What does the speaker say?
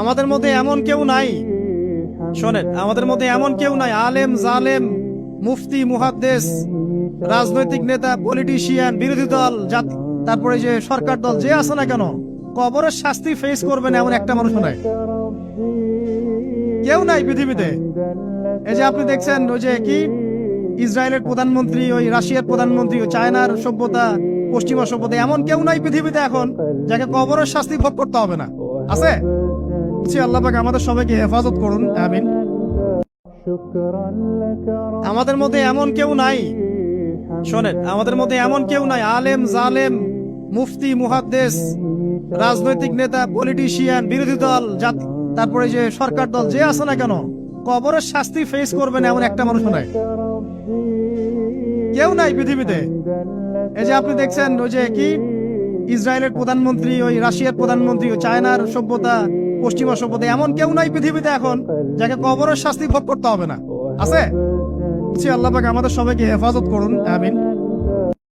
আমাদের মধ্যে এমন কেউ নাই, শোনেন, আমাদের মধ্যে এমন কেউ নাই আলেম জালেম মুফতি মুহাদ্দিস রাজনৈতিক নেতা পলিটিশিয়ান বিরোধী দল জাতি তারপরে যে সরকার দল যে আছে না কেন, কবরের শাস্তি ফেস করবে না এমন একটা মানুষ নাই, কেউ নাই পৃথিবীতে। এই যে আপনি দেখছেন ওই যে কি ইসরায়েলের প্রধানমন্ত্রী, ওই রাশিয়ার প্রধানমন্ত্রী, ওই চায়নার সভ্যতা, পশ্চিমা সভ্যতা, এমন কেউ নাই পৃথিবীতে এখন যাকে কবরের শাস্তি ভোগ করতে হবে না। আছে? আল্লাহ পাক আমাদের সবাইকে হেফাজত করুন, আমিন। আমাদের মধ্যে এমন কেউ নাই, শোনেন, আমাদের মধ্যে এমন কেউ নাই আলেম জালেম মুফতি মুহাদ্দিস রাজনৈতিক নেতা পলিটিশিয়ান বিরোধী দল জাতি তারপরে যে সরকার দল যে আছে না কেন, কবরের শাস্তি ফেস করবে না এমন একটা মানুষ নাই, কেউ নাই পৃথিবীতে। এই যে আপনি দেখছেন ওই যে কি ইসরায়েলের প্রধানমন্ত্রী, ওই রাশিয়ার প্রধানমন্ত্রী, ওই চায়নার সভ্যতা, পশ্চিমা সভ্যতা, এমন কেউ নাই পৃথিবীতে এখন যাকে কবরের শাস্তি ভোগ করতে হবে না। আছে? আল্লাহ পাক আমাদের সবাইকে হেফাজত করুন, আমিন।